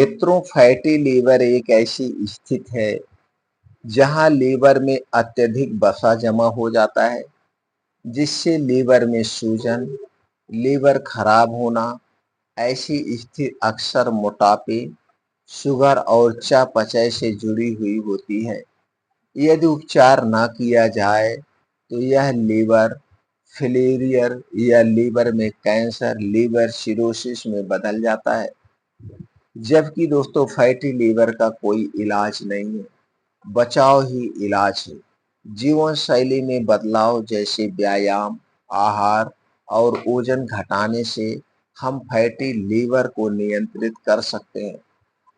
मित्रों, fatty liver एक ऐसी स्थिति है जहां लीवर में अत्यधिक वसा जमा हो जाता है, जिससे लीवर में सूजन, लीवर खराब होना। ऐसी स्थिति अक्सर मोटापे, शुगर और चयापचय से जुड़ी हुई होती है। यदि उपचार न किया जाए तो यह लीवर फेलियर या लीवर में कैंसर, लीवर सिरोसिस में बदल जाता है। जबकि दोस्तों, फैटी लीवर का कोई इलाज नहीं है, बचाव ही इलाज है। जीवन शैली में बदलाव जैसे व्यायाम, आहार और वजन घटाने से हम फैटी लीवर को नियंत्रित कर सकते हैं।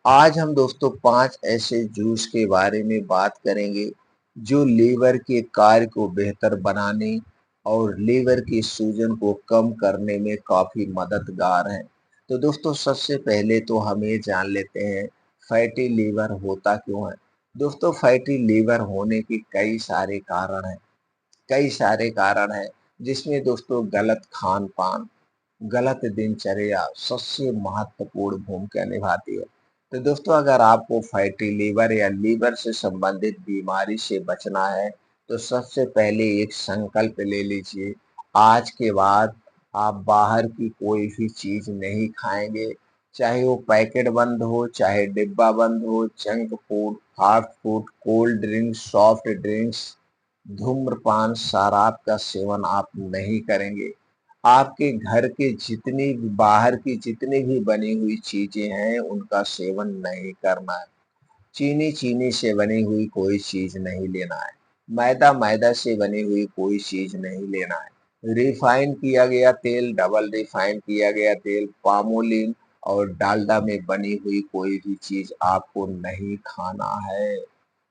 आज हम दोस्तों 5 ऐसे जूस के बारे में बात करेंगे जो लीवर के कार्य को बेहतर बनाने और लीवर की सूजन को कम करने में काफी मददगार हैं। तो दोस्तों, सबसे पहले तो हम ये जान लेते हैं फैटी लीवर होता क्यों है। दोस्तों, फैटी लीवर होने के कई सारे कारण हैं, जिसमें दोस्तों गलत खान पान, गलत दिनचर्या सबसे महत्वपूर्ण भूमिका निभाती है। तो दोस्तों, अगर आपको फैटी लीवर या लीवर से संबंधित बीमारी से बचना है तो सबसे पहले एक संकल्प ले लीजिए। आज के बाद आप बाहर की कोई भी चीज नहीं खाएंगे, चाहे वो पैकेट बंद हो, चाहे डिब्बा बंद हो। Junk food, fast food, cold drinks, soft drinks, धूम्रपान, शराब का सेवन आप नहीं करेंगे। आपके घर के बाहर की जितनी भी बनी हुई चीजें हैं उनका सेवन नहीं करना है। चीनी से बनी हुई कोई चीज नहीं लेना है। मैदा से बनी हुई कोई चीज नहीं लेना है। रिफाइन किया गया तेल, डबल रिफाइन किया गया तेल, पामोलिन और डालडा में बनी हुई कोई भी चीज आपको नहीं खाना है।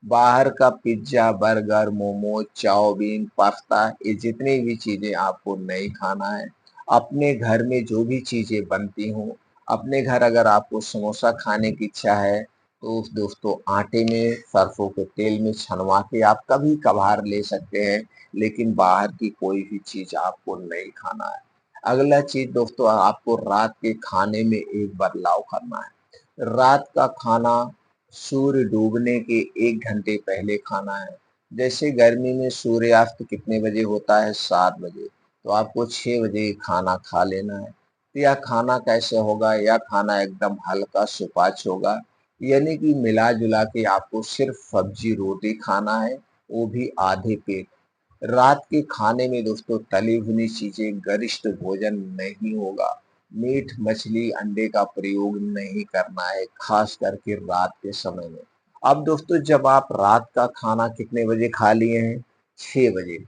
बाहर का pizza, burger, momos, chowmein, pasta, ये जितनी भी चीजें आपको नहीं खाना है। अपने घर में जो भी चीजें बनती हों, अपने घर अगर आपको समोसा खाने की इच्छा है तो दोस्तों आटे में सरसों के तेल में छनवा के आप कभी कभार ले सकते हैं, लेकिन बाहर की कोई भी चीज आपको नहीं खाना है। अगला चीज दोस्तों, आपको रात के खाने में एक बदलाव करना है। रात का खाना सूर्य डूबने के 1 घंटे पहले खाना है। जैसे गर्मी में सूर्यास्त कितने बजे होता है? 7 बजे। तो आपको 6 बजे खाना खा लेना है। तो यह खाना कैसे होगा? यह खाना एकदम हल्का सुपाच्य होगा, यानी कि मिला जुला के आपको सिर्फ सब्जी रोटी खाना है, वो भी आधे पेट। रात के खाने में दोस्तों तली भुनी चीजें, गरिष्ठ भोजन नहीं होगा। मीट, मछली, अंडे का प्रयोग नहीं करना है, खास करके रात के समय में। अब दोस्तों, जब आप रात का खाना कितने बजे खा लिए हैं? 6 बजे।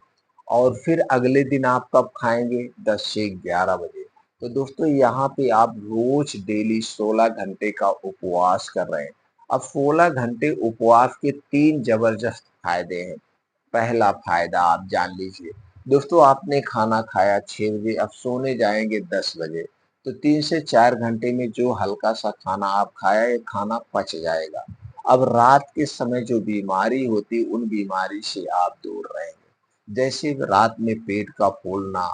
और फिर अगले दिन आप कब खाएंगे? 10 से 11 बजे। तो दोस्तों, यहाँ पे आप रोज डेली 16 घंटे का उपवास कर रहे हैं। अब 16 घंटे उपवास के 3 जबरदस्त फायदे हैं। पहला फायदा आप जान लीजिए। दोस्तों, आपने खाना खाया 6 बजे, अब सोने जाएंगे 10 बजे। तो 3 से 4 घंटे में जो हल्का सा खाना आप खाया, ये खाना पच जाएगा। अब रात के समय जो बीमारी होती, उन बीमारी से आप दूर रहेंगे। जैसे रात में पेट का फूलना,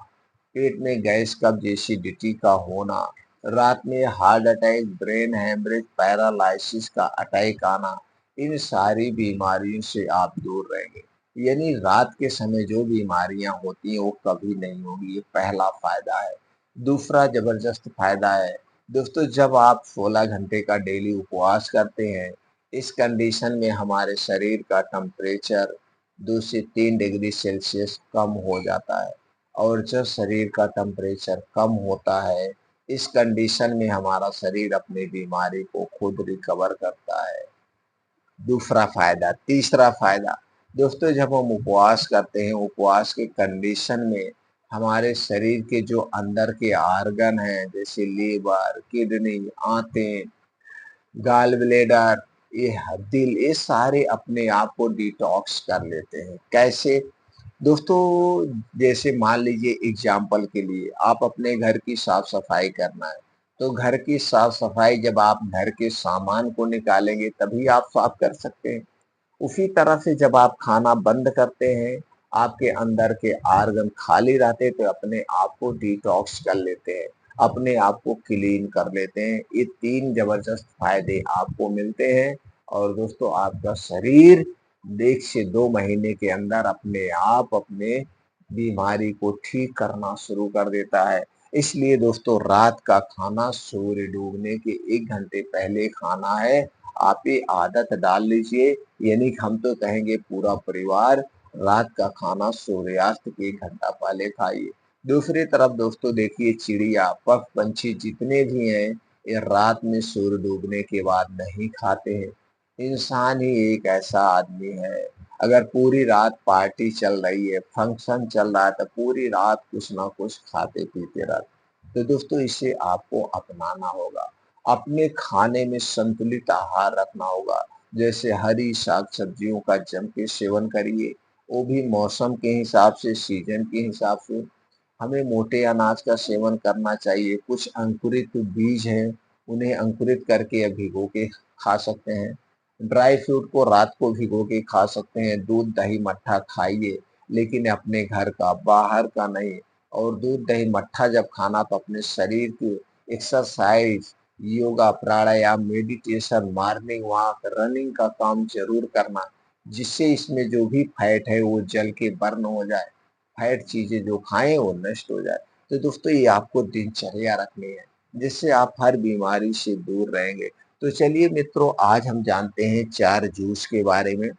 पेट में गैस कब्ज, एसिडिटी का होना, रात में heart attack, brain haemorrhage, paralysis का अटैक आना, इन सारी बीमारियों से आप दूर रहेंगे। यानी रात के समय जो बीमारियां होती हैं वो कभी नहीं होगी। ये पहला फायदा है। दूसरा जबरदस्त फायदा है दोस्तों, जब आप 16 घंटे का डेली उपवास करते हैं, इस कंडीशन में हमारे शरीर का टेम्परेचर 2 से 3 डिग्री सेल्सियस कम हो जाता है। और जब शरीर का टेम्परेचर कम होता है, इस कंडीशन में हमारा शरीर अपनी बीमारी को खुद रिकवर करता है। दूसरा फायदा। तीसरा फायदा दोस्तों, जब हम उपवास करते हैं, उपवास के कंडीशन में हमारे शरीर के जो अंदर के आर्गन हैं, जैसे लीवर, किडनी, आंतें, गाल ब्लेडर, दिल, ये सारे अपने आप को डिटॉक्स कर लेते हैं। कैसे? दोस्तों, जैसे मान लीजिए एग्जाम्पल के लिए आप अपने घर की साफ सफाई करना है, तो घर की साफ सफाई जब आप घर के सामान को निकालेंगे तभी आप साफ कर सकते हैं। उसी तरह से जब आप खाना बंद करते हैं, आपके अंदर के आर्गन खाली रहते तो अपने आप को डिटॉक्स कर लेते हैं। अपने आप को क्लीन कर लेते हैं। ये 3 जबरदस्त फायदे आपको मिलते हैं और दोस्तों आपका शरीर 1 से 2 महीने के अंदर अपने आप अपने बीमारी को ठीक करना शुरू कर देता है। इसलिए दोस्तों रात का खाना सूर्य डूबने के 1 घंटे पहले खाना है। आप ये आदत डाल लीजिए, यानी कि हम तो कहेंगे पूरा परिवार रात का खाना सूर्यास्त के 1 घंटा पहले खाइए। दूसरी तरफ दोस्तों देखिए चिड़िया, पक्षी जितने भी हैं, ये रात में सूर्य डूबने के बाद नहीं खाते हैं। इंसान ही एक ऐसा आदमी है, अगर पूरी रात पार्टी चल रही है, फंक्शन चल रहा है, तो पूरी रात कुछ ना कुछ खाते पीते रहते। तो दोस्तों इसे आपको अपनाना होगा। अपने खाने में संतुलित आहार रखना होगा, जैसे हरी साग सब्जियों का जम के सेवन करिए, वो भी मौसम के हिसाब से, सीजन के हिसाब से। हमें मोटे अनाज का सेवन करना चाहिए। कुछ अंकुरित बीज हैं, उन्हें अंकुरित करके या भिगो के खा सकते हैं। ड्राई फ्रूट को रात को भिगो के खा सकते हैं। दूध दही मट्ठा खाइए, लेकिन अपने घर का, बाहर का नहीं। और दूध दही मट्ठा जब खाना तो अपने शरीर की एक्सरसाइज, योगा, प्राणायाम, मेडिटेशन, मॉर्निंग वॉक, रनिंग का काम जरूर करना, जिससे इसमें जो भी फैट है वो जल के बर्न हो जाए, फैट चीजें जो खाएं वो नष्ट हो जाए। तो दोस्तों ये आपको दिनचर्या रखनी है, जिससे आप हर बीमारी से दूर रहेंगे। तो चलिए मित्रों, आज हम जानते हैं 4 जूस के बारे में,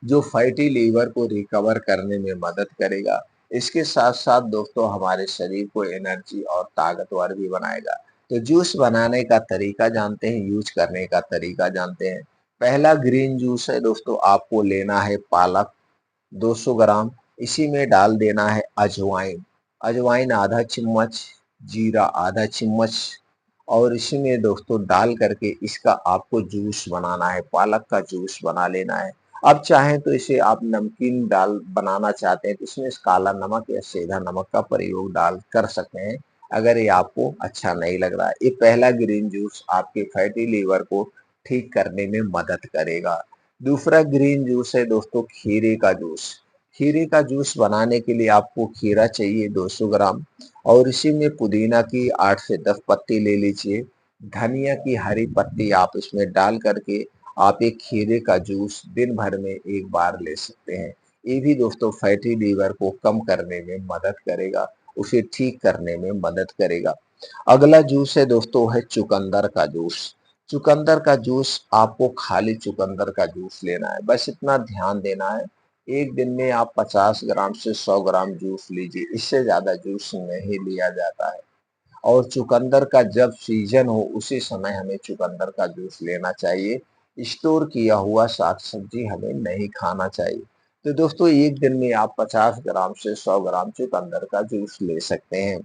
जो फैटी लीवर को रिकवर करने में मदद करेगा। इसके साथ साथ दोस्तों हमारे शरीर को एनर्जी और ताकतवर भी बनाएगा। तो जूस बनाने का तरीका जानते हैं, यूज करने का तरीका जानते हैं। पहला ग्रीन जूस है दोस्तों, आपको लेना है पालक 200 ग्राम, इसी में डाल देना है अजवाइन, अजवाइन आधा चम्मच, जीरा आधा चम्मच, और इसी में दोस्तों डाल करके इसका आपको जूस बनाना है, पालक का जूस बना लेना है। अब चाहें तो इसे आप नमकीन डाल बनाना चाहते हैं तो इसमें काला नमक या सेंधा नमक का प्रयोग डाल कर सकते हैं, अगर ये आपको अच्छा नहीं लग रहा है। ये पहला ग्रीन जूस आपके फैटी लीवर को ठीक करने में मदद करेगा। दूसरा ग्रीन जूस है दोस्तों खीरे का जूस। खीरे का जूस बनाने के लिए आपको खीरा चाहिए 200 ग्राम, और इसी में पुदीना की 8 से 10 पत्ती ले लीजिए। धनिया की हरी पत्ती आप इसमें डाल करके आप एक खीरे का जूस दिन भर में 1 बार ले सकते हैं। ये भी दोस्तों फैटी लीवर को कम करने में मदद करेगा, उसे ठीक करने में मदद करेगा। अगला जूस है दोस्तों है चुकंदर का जूस। चुकंदर का जूस आपको खाली चुकंदर का जूस लेना है, बस इतना ध्यान देना है। एक दिन में आप 50 ग्राम से 100 ग्राम जूस लीजिए, इससे ज्यादा जूस नहीं लिया जाता है। और चुकंदर का जब सीजन हो उसी समय हमें चुकंदर का जूस लेना चाहिए। स्टोर किया हुआ साग सब्जी हमें नहीं खाना चाहिए। तो दोस्तों एक दिन में आप 50 ग्राम से 100 ग्राम चुकंदर का जूस ले सकते हैं।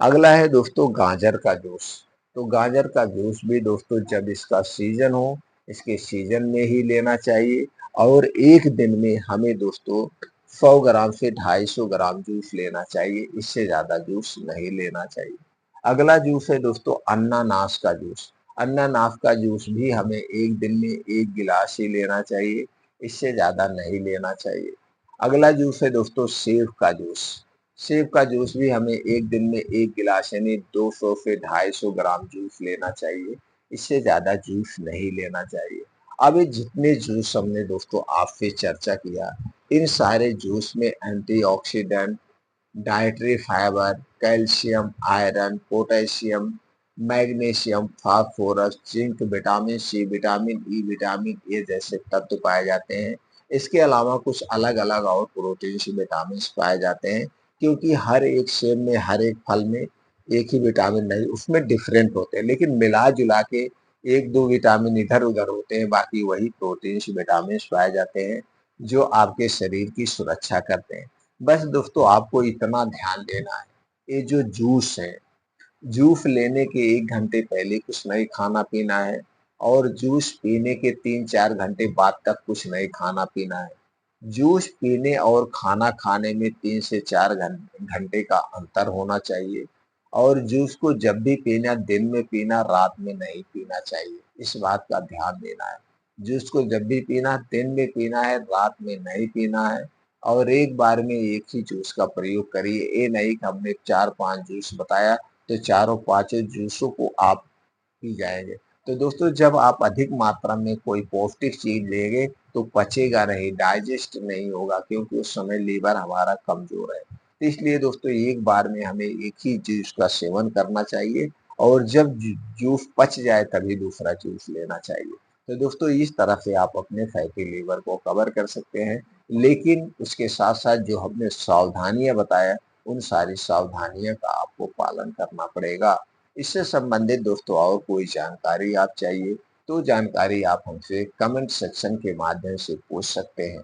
अगला है दोस्तों गाजर का जूस। तो गाजर का जूस भी दोस्तों जब इसका सीजन हो, इसके सीजन में ही लेना चाहिए। और एक दिन में हमें दोस्तों 100 ग्राम से 250 ग्राम जूस लेना चाहिए, इससे ज्यादा जूस नहीं लेना चाहिए। अगला जूस है दोस्तों अनानास का जूस। अनानास का जूस भी हमें एक दिन में 1 गिलास ही लेना चाहिए, इससे ज्यादा नहीं लेना चाहिए। अगला जूस है दोस्तों सेब का जूस। सेब का जूस भी हमें एक दिन में 1 गिलास यानी 200 से 250 ग्राम जूस लेना चाहिए, इससे ज्यादा जूस नहीं लेना चाहिए। अब ये जितने जूस हमने दोस्तों आपसे चर्चा किया, इन सारे जूस में antioxidant, dietary fibre, calcium, iron, potassium, magnesium, phosphorus, zinc, vitamin C, vitamin E, vitamin A जैसे तत्व पाए जाते हैं। इसके अलावा कुछ अलग अलग और प्रोटीन विटामिन पाए जाते हैं, क्योंकि हर एक सेब में, हर एक फल में एक ही विटामिन नहीं, उसमें डिफरेंट होते हैं, लेकिन मिला जुला के 1-2 विटामिन इधर उधर होते हैं, बाकी वही प्रोटीन विटामिन पाए जाते हैं जो आपके शरीर की सुरक्षा करते हैं। बस दोस्तों आपको इतना ध्यान देना है, ये जो जूस है, जूस लेने के 1 घंटे पहले कुछ नहीं खाना पीना है, और जूस पीने के 3-4 घंटे बाद तक कुछ नहीं खाना पीना है। जूस पीने और खाना खाने में 3 से 4 घंटे का अंतर होना चाहिए, और जूस को जब भी पीना दिन में पीना, रात में नहीं पीना चाहिए, इस बात का ध्यान देना है। जूस को जब भी पीना दिन में पीना है, रात में नहीं पीना है। और एक बार में एक ही जूस का प्रयोग करिए। ये नहीं कि हमने 4-5 जूस बताया तो चारों पाँचों जूसों को आप पी जाएँगे। तो दोस्तों जब आप अधिक मात्रा में कोई पौष्टिक चीज़ लेंगे तो पचेगा नहीं, डाइजेस्ट नहीं होगा क्योंकि उस समय लीवर हमारा कमज़ोर है। तो इसलिए दोस्तों एक बार में हमें एक ही जूस का सेवन करना चाहिए और जब जूस पच जाए तभी दूसरा जूस लेना चाहिए। तो दोस्तों इस तरह से आप अपने फैटी लीवर को कवर कर सकते हैं। लेकिन उसके साथ-साथ जो हमने सावधानियाँ बताया, उन सारी सावधानियों का आपको पालन करना पड़ेगा। इससे संबंधित दोस्तों और कोई जानकारी आप चाहिए तो जानकारी आप हमसे कमेंट सेक्शन के माध्यम से पूछ सकते हैं।